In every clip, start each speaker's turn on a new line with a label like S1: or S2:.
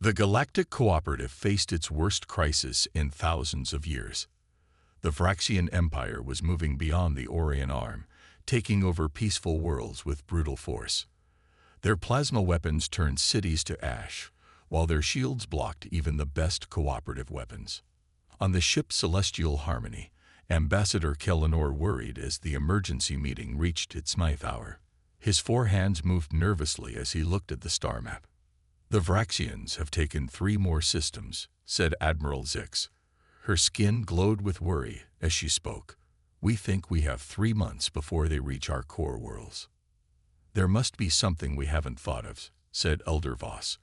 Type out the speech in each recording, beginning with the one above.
S1: The Galactic Cooperative faced its worst crisis in thousands of years. The Vraxian Empire was moving beyond the Orion Arm, taking over peaceful worlds with brutal force. Their plasma weapons turned cities to ash, while their shields blocked even the best cooperative weapons. On the ship Celestial Harmony, Ambassador Kellenor worried as the emergency meeting reached its 9th hour. His 4 hands moved nervously as he looked at the star map. "The Vraxians have taken 3 more systems," said Admiral Zix. Her skin glowed with worry as she spoke. "We think we have 3 months before they reach our core worlds." "There must be something we haven't thought of," said Elder Voss.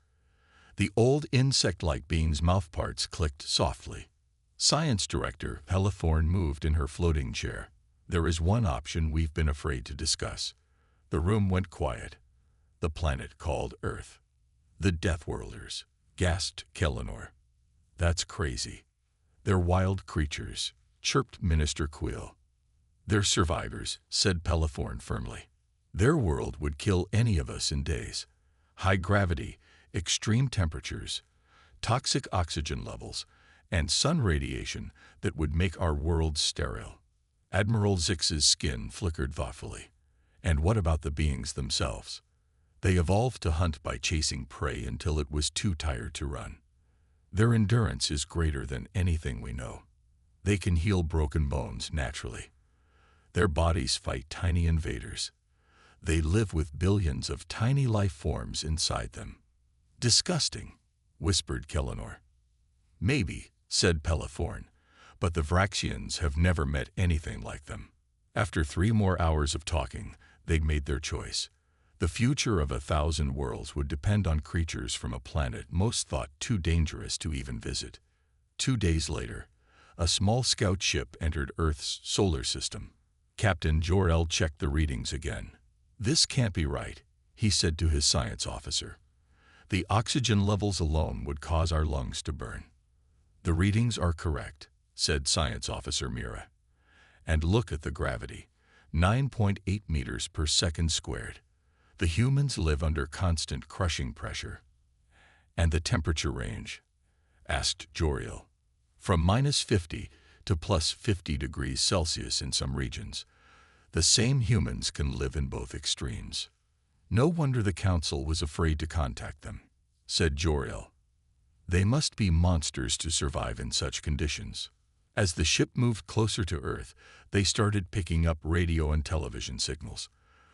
S1: The old insect-like being's mouthparts clicked softly. Science Director Hella Thorne moved in her floating chair. "There is one option we've been afraid to discuss." The room went quiet. "The planet called Earth." "The Deathworlders," gasped Kellenor. "That's crazy." "They're wild creatures," chirped Minister Quill. "They're survivors," said Pellathorn firmly. "Their world would kill any of us in days. High gravity, extreme temperatures, toxic oxygen levels, and sun radiation that would make our world sterile." Admiral Zix's skin flickered thoughtfully. "And what about the beings themselves?" "They evolved to hunt by chasing prey until it was too tired to run. Their endurance is greater than anything we know. They can heal broken bones naturally. Their bodies fight tiny invaders. They live with billions of tiny life forms inside them." "Disgusting," whispered Kellenor. "Maybe," said Pellathorn, "but the Vraxians have never met anything like them." After 3 more hours of talking, they made their choice. The future of 1,000 worlds would depend on creatures from a planet most thought too dangerous to even visit. 2 days later, a small scout ship entered Earth's solar system. Captain Jor-El checked the readings again. "This can't be right," he said to his science officer. "The oxygen levels alone would cause our lungs to burn." "The readings are correct," said Science Officer Mira. "And look at the gravity, 9.8 meters per second squared. The humans live under constant crushing pressure." "And the temperature range?" asked Jor-El. "From -50 to +50 degrees Celsius in some regions. The same humans can live in both extremes." "No wonder the Council was afraid to contact them," said Jor-El. "They must be monsters to survive in such conditions." As the ship moved closer to Earth, they started picking up radio and television signals.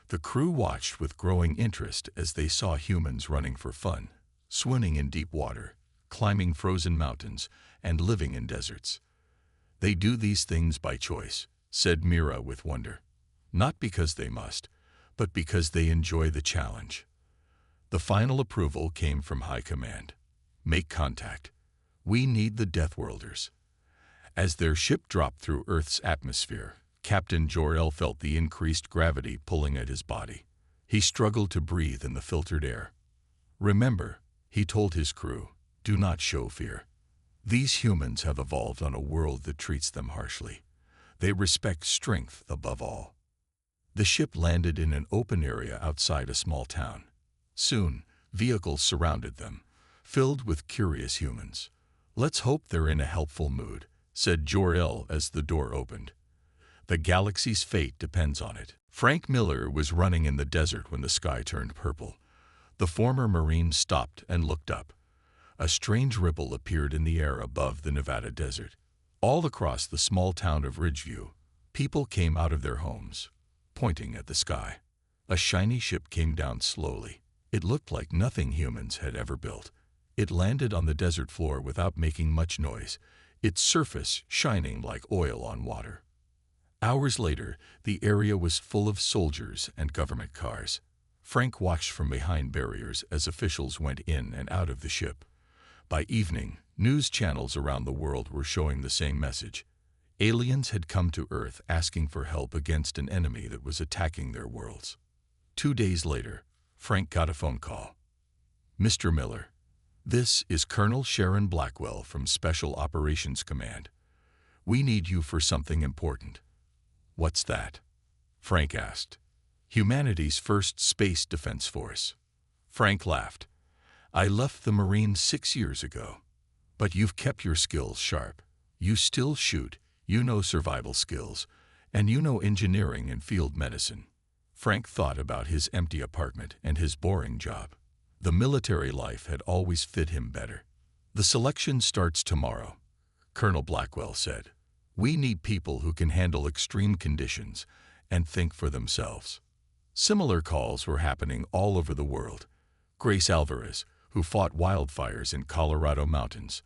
S1: The crew watched with growing interest as they saw humans running for fun, swimming in deep water, climbing frozen mountains, and living in deserts. "They do these things by choice," said Mira with wonder. "Not because they must, but because they enjoy the challenge." The final approval came from High Command. "Make contact. We need the Deathworlders." As their ship dropped through Earth's atmosphere, Captain Jor-El felt the increased gravity pulling at his body. He struggled to breathe in the filtered air. "Remember," he told his crew, "do not show fear. These humans have evolved on a world that treats them harshly. They respect strength above all." The ship landed in an open area outside a small town. Soon, vehicles surrounded them, filled with curious humans. "Let's hope they're in a helpful mood," said Jor-El as the door opened. "The galaxy's fate depends on it." Frank Miller was running in the desert when the sky turned purple. The former Marine stopped and looked up. A strange ripple appeared in the air above the Nevada desert. All across the small town of Ridgeview, people came out of their homes, pointing at the sky. A shiny ship came down slowly. It looked like nothing humans had ever built. It landed on the desert floor without making much noise, its surface shining like oil on water. Hours later, the area was full of soldiers and government cars. Frank watched from behind barriers as officials went in and out of the ship. By evening, news channels around the world were showing the same message. Aliens had come to Earth asking for help against an enemy that was attacking their worlds. 2 days later, Frank got a phone call. "Mr. Miller, this is Colonel Sharon Blackwell from Special Operations Command. We need you for something important." "What's that?" Frank asked. "Humanity's first space defense force." Frank laughed. I left the Marines 6 years ago. But you've kept your skills sharp. You still shoot, you know survival skills, and you know engineering and field medicine. Frank thought about his empty apartment and his boring job. The military life had always fit him better. The selection starts tomorrow, Colonel Blackwell said. We need people who can handle extreme conditions and think for themselves. Similar calls were happening all over the world. Grace Alvarez, who fought wildfires in Colorado mountains.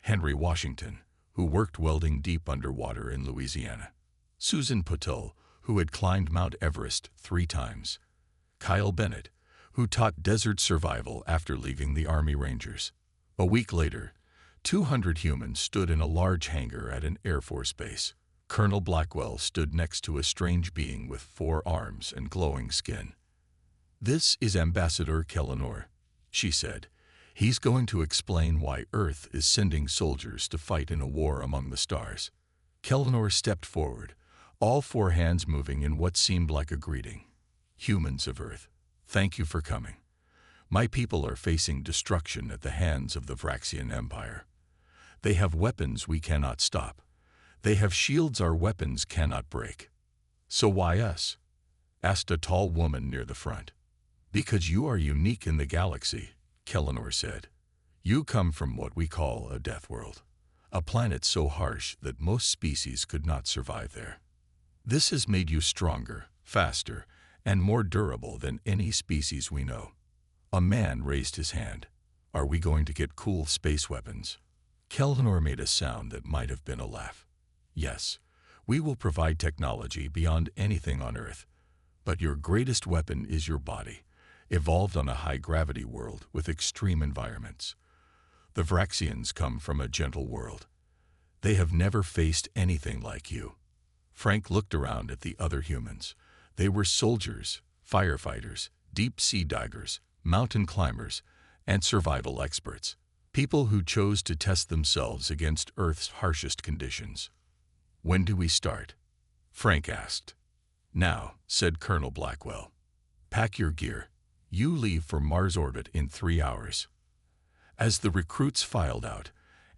S1: Henry Washington, who worked welding deep underwater in Louisiana. Susan Poteau, who had climbed Mount Everest 3 times. Kyle Bennett, who taught desert survival after leaving the Army Rangers. A week later, 200 humans stood in a large hangar at an Air Force base. Colonel Blackwell stood next to a strange being with 4 arms and glowing skin. "This is Ambassador Kellenor," she said. "He's going to explain why Earth is sending soldiers to fight in a war among the stars." Kellenor stepped forward, all 4 hands moving in what seemed like a greeting. "Humans of Earth, thank you for coming. My people are facing destruction at the hands of the Vraxian Empire. They have weapons we cannot stop. They have shields our weapons cannot break." "So why us?" asked a tall woman near the front. "Because you are unique in the galaxy," Kellenor said. "You come from what we call a death world, a planet so harsh that most species could not survive there. This has made you stronger, faster, and more durable than any species we know." A man raised his hand. "Are we going to get cool space weapons?" Kellenor made a sound that might have been a laugh. "Yes, we will provide technology beyond anything on Earth. But your greatest weapon is your body, evolved on a high-gravity world with extreme environments. The Vraxians come from a gentle world. They have never faced anything like you." Frank looked around at the other humans. They were soldiers, firefighters, deep-sea divers, mountain climbers, and survival experts. People who chose to test themselves against Earth's harshest conditions. "When do we start?" Frank asked. "Now," said Colonel Blackwell. "Pack your gear. You leave for Mars orbit in 3 hours." As the recruits filed out,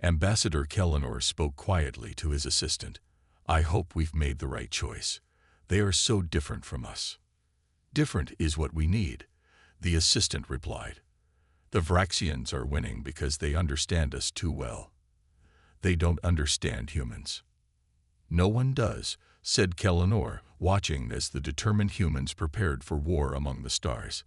S1: Ambassador Kellenor spoke quietly to his assistant. "I hope we've made the right choice. They are so different from us." "Different is what we need," the assistant replied. "The Vraxians are winning because they understand us too well. They don't understand humans." "No one does," said Kellenor, watching as the determined humans prepared for war among the stars.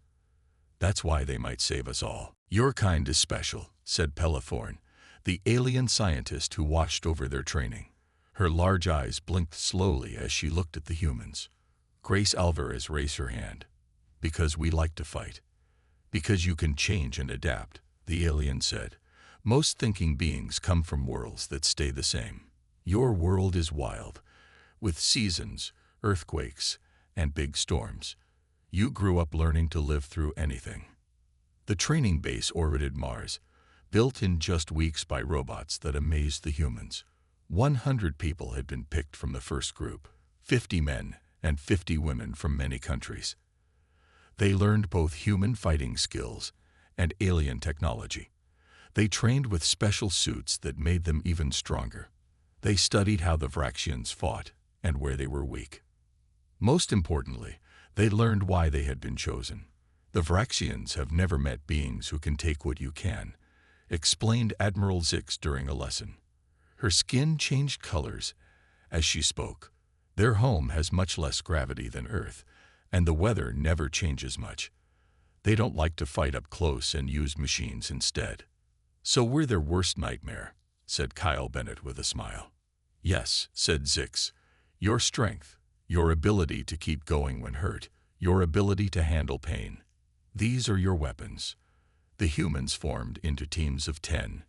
S1: "That's why they might save us all." "Your kind is special," said Pelithorn, the alien scientist who watched over their training. Her large eyes blinked slowly as she looked at the humans. Grace Alvarez raised her hand. "Because we like to fight. Because you can change and adapt," the alien said. "Most thinking beings come from worlds that stay the same. Your world is wild, with seasons, earthquakes, and big storms. You grew up learning to live through anything." The training base orbited Mars, built in just weeks by robots that amazed the humans. 100 people had been picked from the first group, 50 men and 50 women from many countries. They learned both human fighting skills and alien technology. They trained with special suits that made them even stronger. They studied how the Vraxians fought and where they were weak. Most importantly, they learned why they had been chosen. "The Vraxians have never met beings who can take what you can," explained Admiral Zix during a lesson. Her skin changed colors as she spoke. "Their home has much less gravity than Earth, and the weather never changes much. They don't like to fight up close and use machines instead." "So we're their worst nightmare," said Kyle Bennett with a smile. "Yes," said Zix. "Your strength, your ability to keep going when hurt, your ability to handle pain. These are your weapons." The humans formed into teams of 10,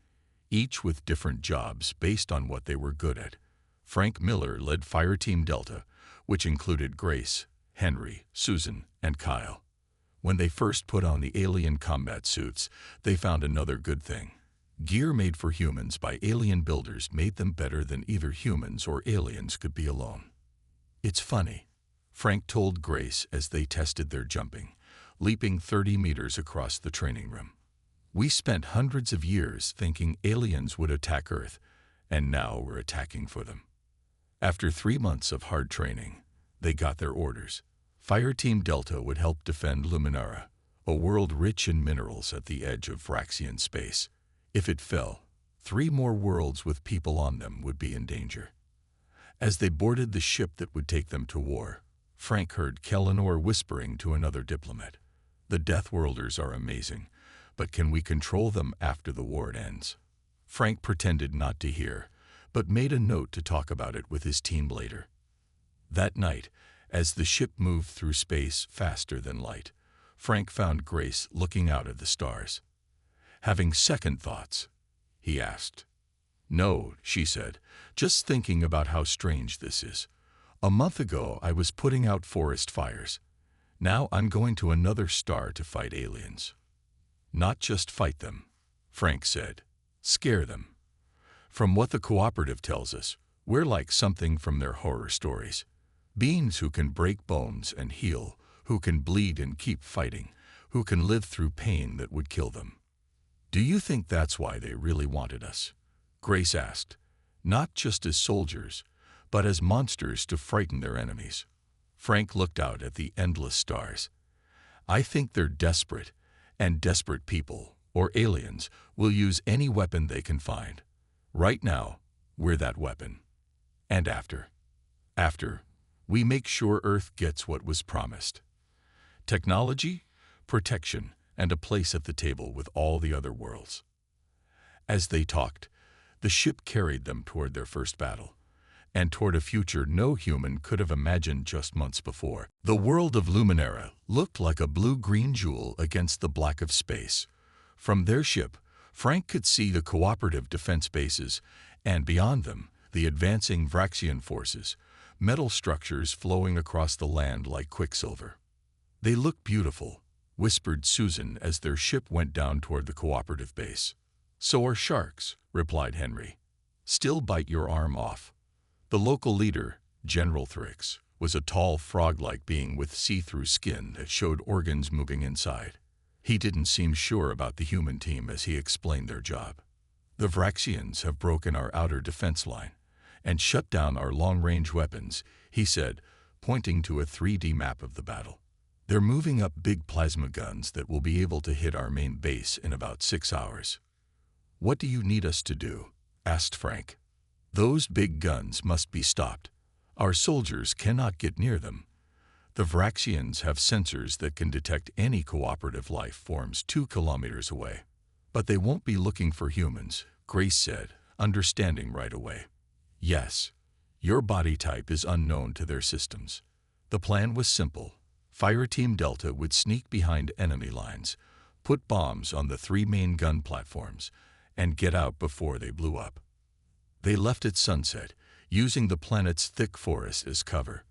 S1: each with different jobs based on what they were good at. Frank Miller led Fireteam Delta, which included Grace, Henry, Susan, and Kyle. When they first put on the alien combat suits, they found another good thing. Gear made for humans by alien builders made them better than either humans or aliens could be alone. "It's funny," Frank told Grace as they tested their jumping, leaping 30 meters across the training room. We spent hundreds of years thinking aliens would attack Earth, and now we're attacking for them. After 3 months of hard training, they got their orders. Fire Team Delta would help defend Luminara, a world rich in minerals at the edge of Vraxian space. If it fell, 3 more worlds with people on them would be in danger. As they boarded the ship that would take them to war, Frank heard Kellinor whispering to another diplomat. The Deathworlders are amazing, but can we control them after the war ends? Frank pretended not to hear, but made a note to talk about it with his team later. That night, as the ship moved through space faster than light, Frank found Grace looking out at the stars. Having second thoughts, he asked. "No," she said, "just thinking about how strange this is. A month ago I was putting out forest fires. Now I'm going to another star to fight aliens." "Not just fight them," Frank said. "Scare them. From what the cooperative tells us, we're like something from their horror stories. Beings who can break bones and heal, who can bleed and keep fighting, who can live through pain that would kill them." "Do you think that's why they really wanted us?" Grace asked. "Not just as soldiers, but as monsters to frighten their enemies." Frank looked out at the endless stars. "I think they're desperate, and desperate people, or aliens, will use any weapon they can find. Right now, we're that weapon. And after, we make sure Earth gets what was promised. Technology, protection, and a place at the table with all the other worlds." As they talked, the ship carried them toward their first battle, and toward a future no human could have imagined just months before. The world of Luminara looked like a blue-green jewel against the black of space. From their ship, Frank could see the cooperative defense bases, and beyond them, the advancing Vraxian forces, metal structures flowing across the land like quicksilver. "They look beautiful," whispered Susan as their ship went down toward the cooperative base. "So are sharks," replied Henry. "Still bite your arm off." The local leader, General Thrix, was a tall frog-like being with see-through skin that showed organs moving inside. He didn't seem sure about the human team as he explained their job. "The Vraxians have broken our outer defense line and shut down our long-range weapons," he said, pointing to a 3D map of the battle. "They're moving up big plasma guns that will be able to hit our main base in about 6 hours. "What do you need us to do?" asked Frank. "Those big guns must be stopped. Our soldiers cannot get near them. The Vraxians have sensors that can detect any cooperative life forms 2 kilometers away. But they won't be looking for humans," Grace said, understanding right away. "Yes, your body type is unknown to their systems." The plan was simple. Fire Team Delta would sneak behind enemy lines, put bombs on the 3 main gun platforms, and get out before they blew up. They left at sunset, using the planet's thick forest as cover.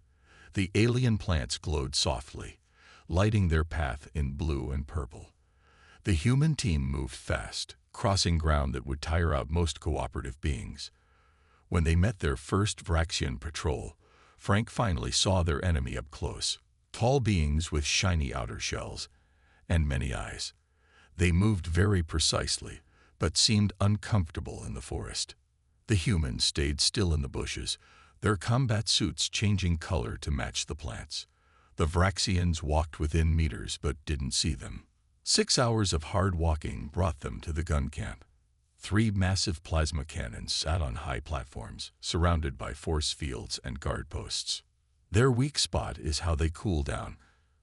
S1: The alien plants glowed softly, lighting their path in blue and purple. The human team moved fast, crossing ground that would tire out most cooperative beings. When they met their first Vraxian patrol, Frank finally saw their enemy up close. Tall beings with shiny outer shells and many eyes. They moved very precisely, but seemed uncomfortable in the forest. The humans stayed still in the bushes, their combat suits changing color to match the plants. The Vraxians walked within meters but didn't see them. 6 hours of hard walking brought them to the gun camp. 3 massive plasma cannons sat on high platforms, surrounded by force fields and guard posts. "Their weak spot is how they cool down,"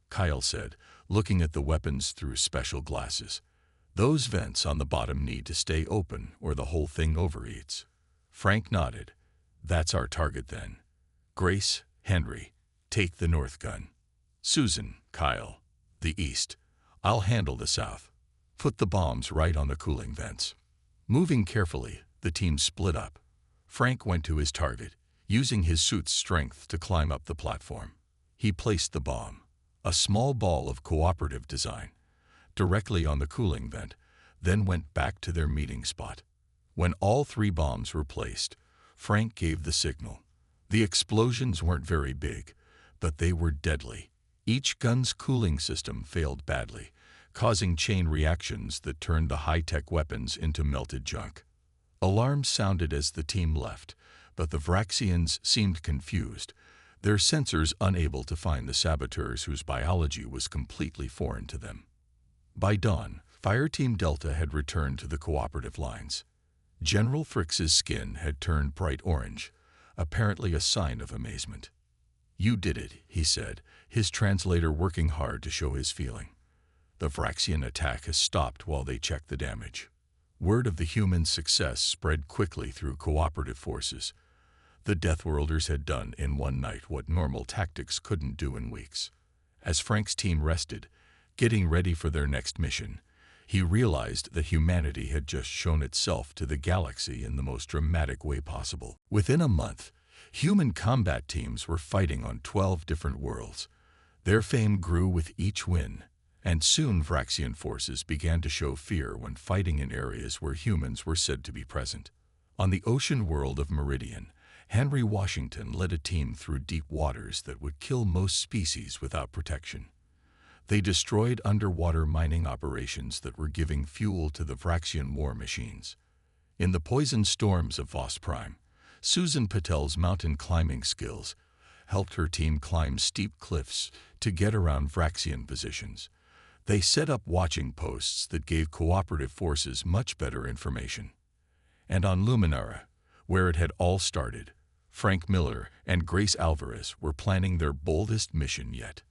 S1: Kyle said, looking at the weapons through special glasses. "Those vents on the bottom need to stay open or the whole thing overheats." Frank nodded. "That's our target then. Grace, Henry, take the north gun. Susan, Kyle, the east. I'll handle the south. Put the bombs right on the cooling vents." Moving carefully, the team split up. Frank went to his target, using his suit's strength to climb up the platform. He placed the bomb, a small ball of cooperative design, directly on the cooling vent, then went back to their meeting spot. When all 3 bombs were placed, Frank gave the signal. The explosions weren't very big, but they were deadly. Each gun's cooling system failed badly, causing chain reactions that turned the high-tech weapons into melted junk. Alarms sounded as the team left, but the Vraxians seemed confused, their sensors unable to find the saboteurs whose biology was completely foreign to them. By dawn, Fireteam Delta had returned to the cooperative lines. General Frix's skin had turned bright orange, apparently a sign of amazement. "You did it," he said, his translator working hard to show his feeling. "The Vraxian attack has stopped while they check the damage." Word of the humans' success spread quickly through cooperative forces. The Deathworlders had done in one night what normal tactics couldn't do in weeks. As Frank's team rested, getting ready for their next mission, he realized that humanity had just shown itself to the galaxy in the most dramatic way possible. Within a month, human combat teams were fighting on 12 different worlds. Their fame grew with each win, and soon Vraxian forces began to show fear when fighting in areas where humans were said to be present. On the ocean world of Meridian, Henry Washington led a team through deep waters that would kill most species without protection. They destroyed underwater mining operations that were giving fuel to the Vraxian war machines. In the poison storms of Voss Prime, Susan Patel's mountain climbing skills helped her team climb steep cliffs to get around Vraxian positions. They set up watching posts that gave cooperative forces much better information. And on Luminara, where it had all started, Frank Miller and Grace Alvarez were planning their boldest mission yet.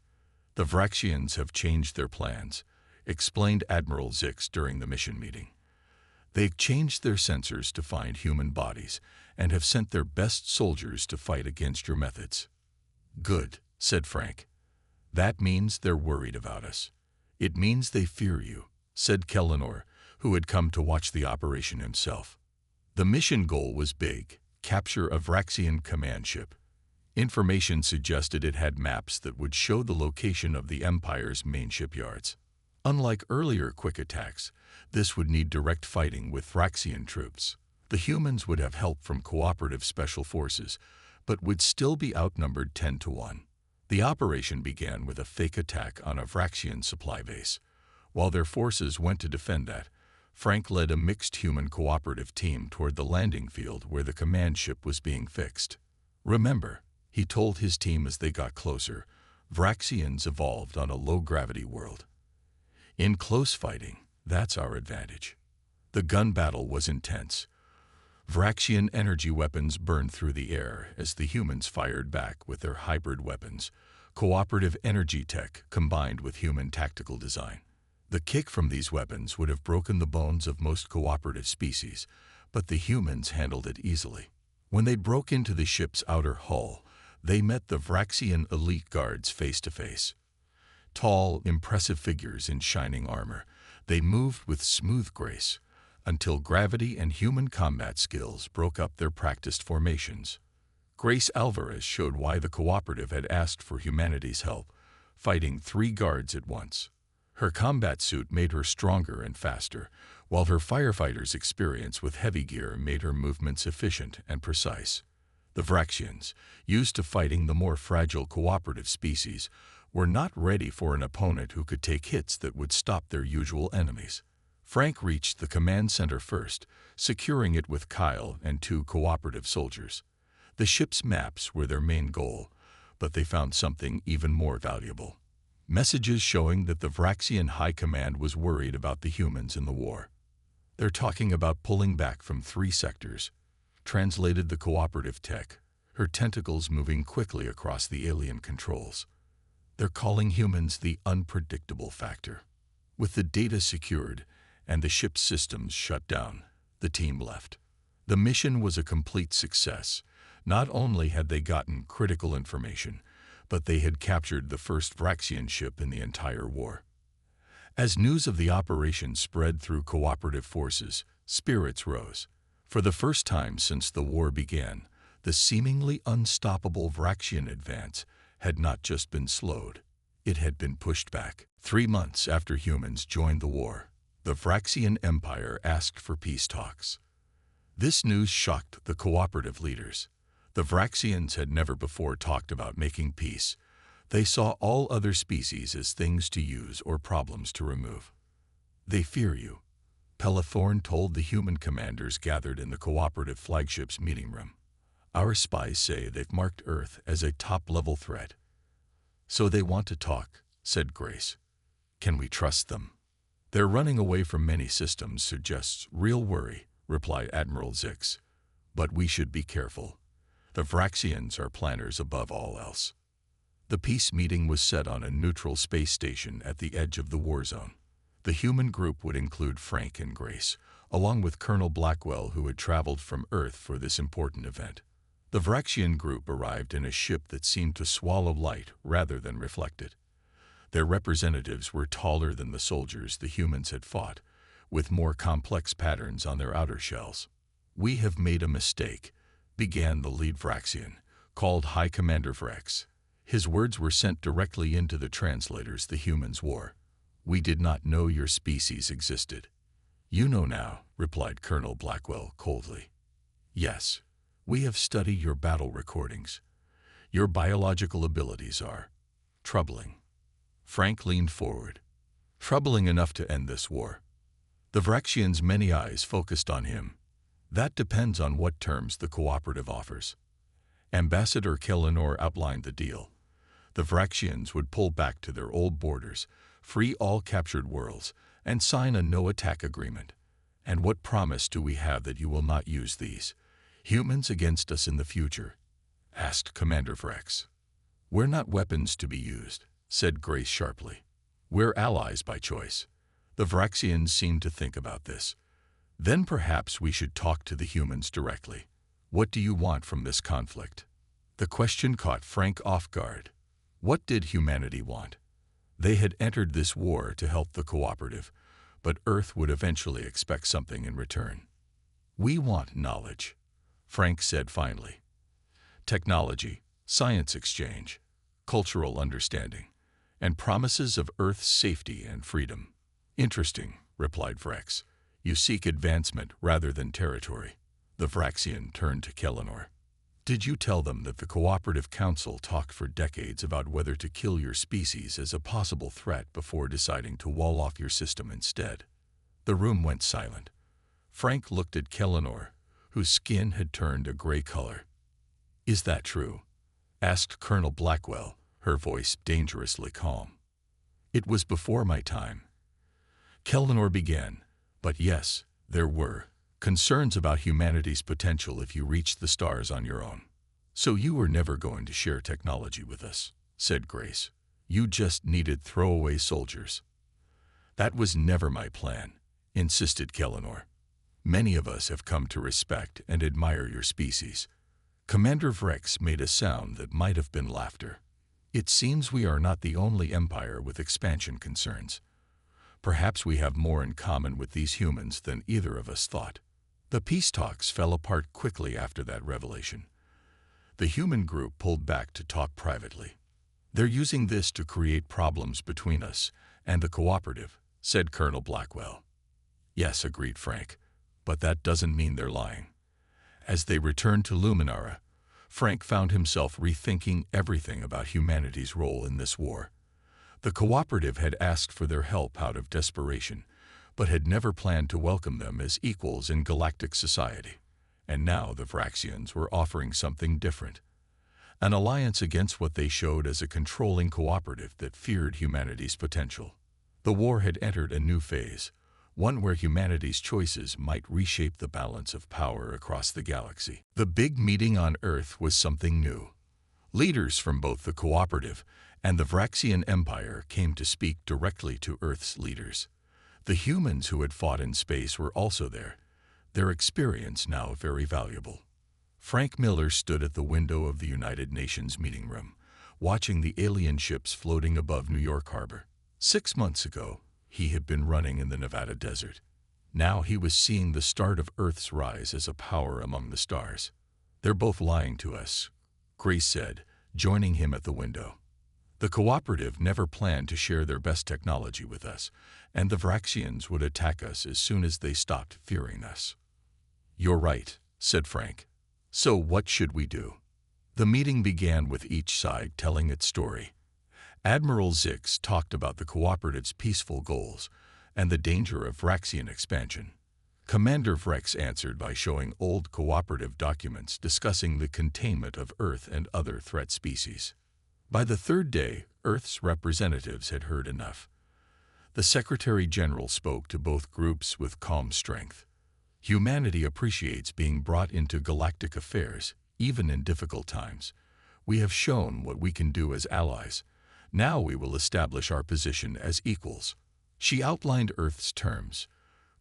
S1: "The Vraxians have changed their plans," explained Admiral Zix during the mission meeting. "They've changed their sensors to find human bodies and have sent their best soldiers to fight against your methods." "Good," said Frank. "That means they're worried about us. It means they fear you," said Kellenor, who had come to watch the operation himself. The mission goal was big: capture a Vraxian command ship. Information suggested it had maps that would show the location of the Empire's main shipyards. Unlike earlier quick attacks, this would need direct fighting with Vraxian troops. The humans would have help from cooperative special forces, but would still be outnumbered 10 to 1. The operation began with a fake attack on a Vraxian supply base. While their forces went to defend that, Frank led a mixed human cooperative team toward the landing field where the command ship was being fixed. "Remember," he told his team as they got closer, "Vraxians evolved on a low-gravity world. In close fighting, that's our advantage." The gun battle was intense. Vraxian energy weapons burned through the air as the humans fired back with their hybrid weapons, cooperative energy tech combined with human tactical design. The kick from these weapons would have broken the bones of most cooperative species, but the humans handled it easily. When they broke into the ship's outer hull, they met the Vraxian elite guards face to face. Tall, impressive figures in shining armor, they moved with smooth grace, until gravity and human combat skills broke up their practiced formations. Grace Alvarez showed why the cooperative had asked for humanity's help, fighting 3 guards at once. Her combat suit made her stronger and faster, while her firefighter's experience with heavy gear made her movements efficient and precise. The Vraxians, used to fighting the more fragile cooperative species, were not ready for an opponent who could take hits that would stop their usual enemies. Frank reached the command center first, securing it with Kyle and 2 cooperative soldiers. The ship's maps were their main goal, but they found something even more valuable: messages showing that the Vraxian High Command was worried about the humans in the war. "They're talking about pulling back from 3 sectors," translated the cooperative tech, her tentacles moving quickly across the alien controls. "They're calling humans the unpredictable factor." With the data secured and the ship's systems shut down, the team left. The mission was a complete success. Not only had they gotten critical information, but they had captured the first Vraxian ship in the entire war. As news of the operation spread through cooperative forces, spirits rose. For the first time since the war began, the seemingly unstoppable Vraxian advance had not just been slowed, it had been pushed back. 3 months after humans joined the war, the Vraxian Empire asked for peace talks. This news shocked the cooperative leaders. The Vraxians had never before talked about making peace. They saw all other species as things to use or problems to remove. They fear you, Pelethorn told the human commanders gathered in the cooperative flagship's meeting room. Our spies say they've marked Earth as a top-level threat. So they want to talk, said Grace. Can we trust them? Their running away from many systems suggests real worry, replied Admiral Zix. But we should be careful. The Vraxians are planners above all else. The peace meeting was set on a neutral space station at the edge of the war zone. The human group would include Frank and Grace, along with Colonel Blackwell, who had traveled from Earth for this important event. The Vraxian group arrived in a ship that seemed to swallow light rather than reflect it. Their representatives were taller than the soldiers the humans had fought, with more complex patterns on their outer shells. We have made a mistake, began the lead Vraxian, called High Commander Vrex. His words were sent directly into the translators the humans wore. We did not know your species existed. You know now, replied Colonel Blackwell coldly. Yes, we have studied your battle recordings. Your biological abilities are troubling. Frank leaned forward. Troubling enough to end this war. The Vraxian's many eyes focused on him. That depends on what terms the cooperative offers. Ambassador Kellenor outlined the deal. The Vraxians would pull back to their old borders, free all captured worlds, and sign a no-attack agreement. And what promise do we have that you will not use these humans against us in the future? Asked Commander Vrex. We're not weapons to be used, said Grace sharply. We're allies by choice. The Vraxians seemed to think about this. Then perhaps we should talk to the humans directly. What do you want from this conflict? The question caught Frank off guard. What did humanity want? They had entered this war to help the cooperative, but Earth would eventually expect something in return. We want knowledge, Frank said finally. Technology, science exchange, cultural understanding, and promises of Earth's safety and freedom. Interesting, replied Vrex. You seek advancement rather than territory. The Vraxian turned to Kellenor. Did you tell them that the Cooperative Council talked for decades about whether to kill your species as a possible threat before deciding to wall off your system instead? The room went silent. Frank looked at Kellenor, whose skin had turned a gray color. Is that true? Asked Colonel Blackwell, her voice dangerously calm. It was before my time. Kellenor began, but yes, there were concerns about humanity's potential if you reached the stars on your own. So you were never going to share technology with us, said Grace. You just needed throwaway soldiers. That was never my plan, insisted Kellenor. Many of us have come to respect and admire your species. Commander Vrex made a sound that might have been laughter. It seems we are not the only empire with expansion concerns. Perhaps we have more in common with these humans than either of us thought. The peace talks fell apart quickly after that revelation. The human group pulled back to talk privately. They're using this to create problems between us and the cooperative, said Colonel Blackwell. Yes, agreed Frank, but that doesn't mean they're lying. As they returned to Luminara, Frank found himself rethinking everything about humanity's role in this war. The cooperative had asked for their help out of desperation, but had never planned to welcome them as equals in galactic society. And now the Vraxians were offering something different. An alliance against what they showed as a controlling cooperative that feared humanity's potential. The war had entered a new phase, one where humanity's choices might reshape the balance of power across the galaxy. The big meeting on Earth was something new. Leaders from both the cooperative and the Vraxian Empire came to speak directly to Earth's leaders. The humans who had fought in space were also there, their experience now very valuable. Frank Miller stood at the window of the United Nations meeting room, watching the alien ships floating above New York Harbor. 6 months ago, he had been running in the Nevada desert. Now he was seeing the start of Earth's rise as a power among the stars. They're both lying to us, Grace said, joining him at the window. The cooperative never planned to share their best technology with us, and the Vraxians would attack us as soon as they stopped fearing us. You're right, said Frank. So what should we do? The meeting began with each side telling its story. Admiral Zix talked about the cooperative's peaceful goals, and the danger of Vraxian expansion. Commander Vrex answered by showing old cooperative documents discussing the containment of Earth and other threat species. By the third day, Earth's representatives had heard enough. The Secretary General spoke to both groups with calm strength. Humanity appreciates being brought into galactic affairs, even in difficult times. We have shown what we can do as allies. Now we will establish our position as equals. She outlined Earth's terms.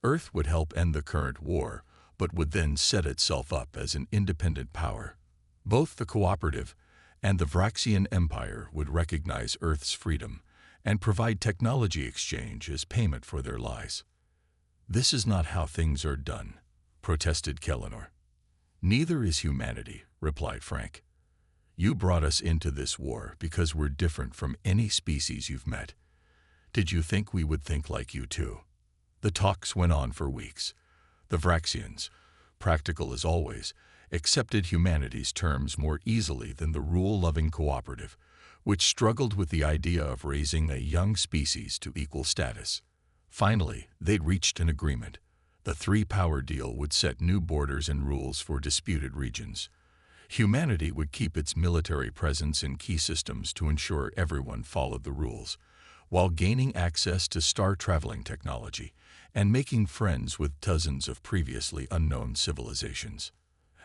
S1: Earth would help end the current war, but would then set itself up as an independent power. Both the Cooperative and the Vraxian Empire would recognize Earth's freedom and provide technology exchange as payment for their lies. "This is not how things are done," protested Kellenor. "Neither is humanity," replied Frank. "You brought us into this war because we're different from any species you've met. Did you think we would think like you too?" The talks went on for weeks. The Vraxians, practical as always, accepted humanity's terms more easily than the rule-loving Cooperative, which struggled with the idea of raising a young species to equal status. Finally, they'd reached an agreement. The three-power deal would set new borders and rules for disputed regions. Humanity would keep its military presence in key systems to ensure everyone followed the rules, while gaining access to star-traveling technology and making friends with dozens of previously unknown civilizations.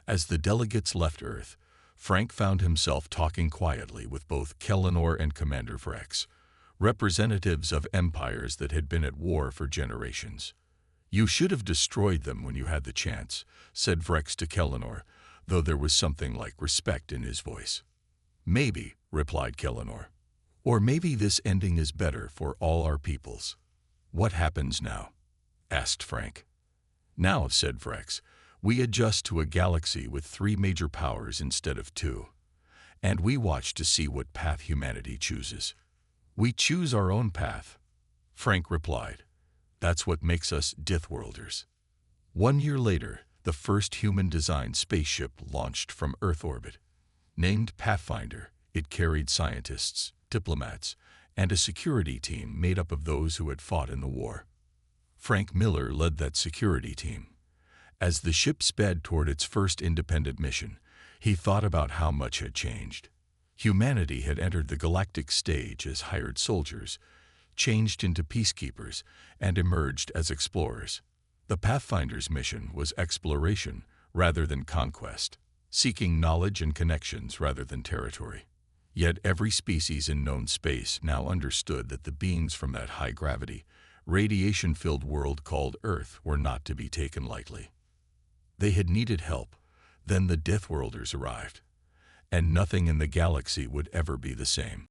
S1: As the delegates left Earth, Frank found himself talking quietly with both Kellenor and Commander Vrex, representatives of empires that had been at war for generations. "You should have destroyed them when you had the chance," said Vrex to Kellenor, though there was something like respect in his voice. "Maybe," replied Kellenor. "Or maybe this ending is better for all our peoples." "What happens now?" asked Frank. "Now," said Vrex, "we adjust to a galaxy with 3 major powers instead of 2. And we watch to see what path humanity chooses." "We choose our own path," Frank replied. "That's what makes us Deathworlders." 1 year later, the first human-designed spaceship launched from Earth orbit. Named Pathfinder, it carried scientists, diplomats, and a security team made up of those who had fought in the war. Frank Miller led that security team. As the ship sped toward its first independent mission, he thought about how much had changed. Humanity had entered the galactic stage as hired soldiers, changed into peacekeepers, and emerged as explorers. The Pathfinder's mission was exploration rather than conquest, seeking knowledge and connections rather than territory. Yet every species in known space now understood that the beings from that high-gravity, radiation-filled world called Earth were not to be taken lightly. They had needed help. Then the Deathworlders arrived, and nothing in the galaxy would ever be the same.